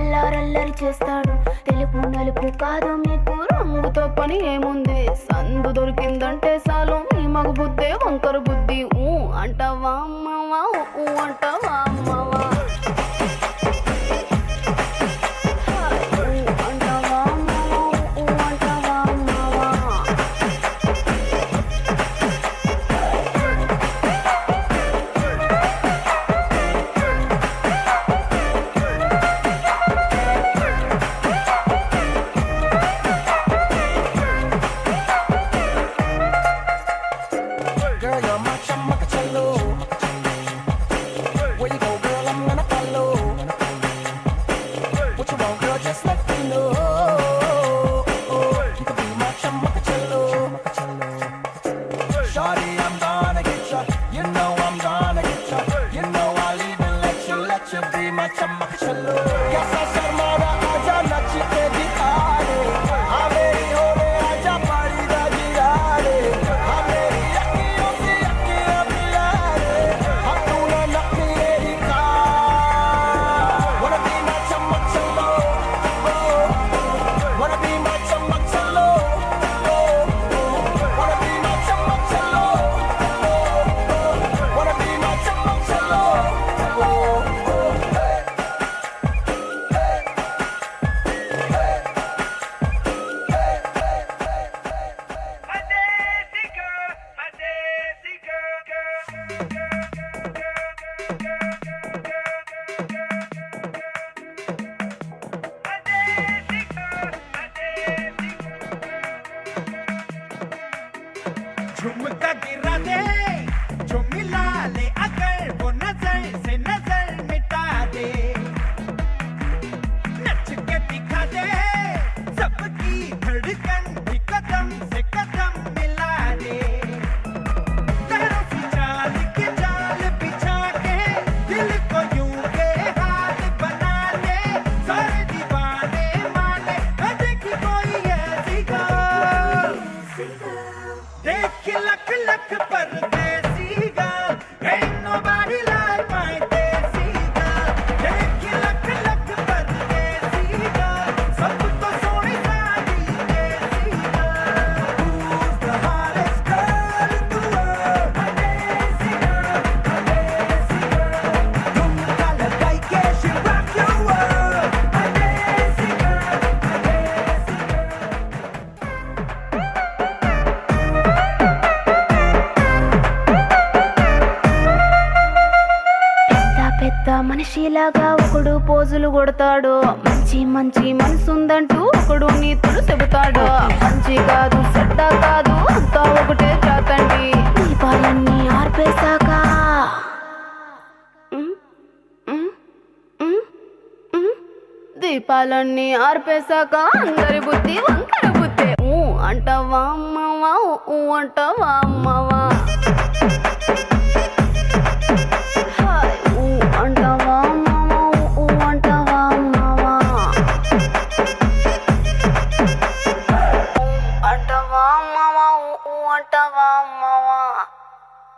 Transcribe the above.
అల్లరల్లరి చేస్తాడు. తెలుపు నలుపు కాదు మీకు రంగుతో పని ఏముంది, సందు దొరికిందంటే చాలు మీ మగ బుద్ధే వంకర బుద్ధి. ఊ అంటావా అమ్మవా, ఊ అంటావా అమ్మవా, झुमका गिरा दे जो मिला ले अगर वो नजर से नजर मिटा दे, नच के दिखा दे सबकी धड़कन भी कदम से कदम मिला दे। पैरों की चाल की चाल बिछा के दिल को यूं बेहाल बना दे, सारे दीवाने माने देखी कोई ऐसी गर्ल, देख लख लख परदेसी girl, ain't nobody like my desi girl, देख लख लख परदेसी girl, सब तो सोनी सारी देसी girl, who's the hottest girl in the world, my desi girl, झुमका लगाई के she rock your world, my desi girl, పెద్ద మనిషిలాగా ఒకడు పోజులు కొడతాడు, మంచి మంచి మనసుందంటూ ఒకడు నీతులు చెబుతాడు. మంచి కాదు చెడ్డ కాదు అంతా ఒకటే జాతండి, దీపాలన్నీ ఆర్పేశాక దీపాలన్నీ ఆర్పేశాక అందరి బుద్ధి వంకర బుద్ధి. ఊ అంటావా అమ్మవా, ఊ అంటావా అమ్మవా.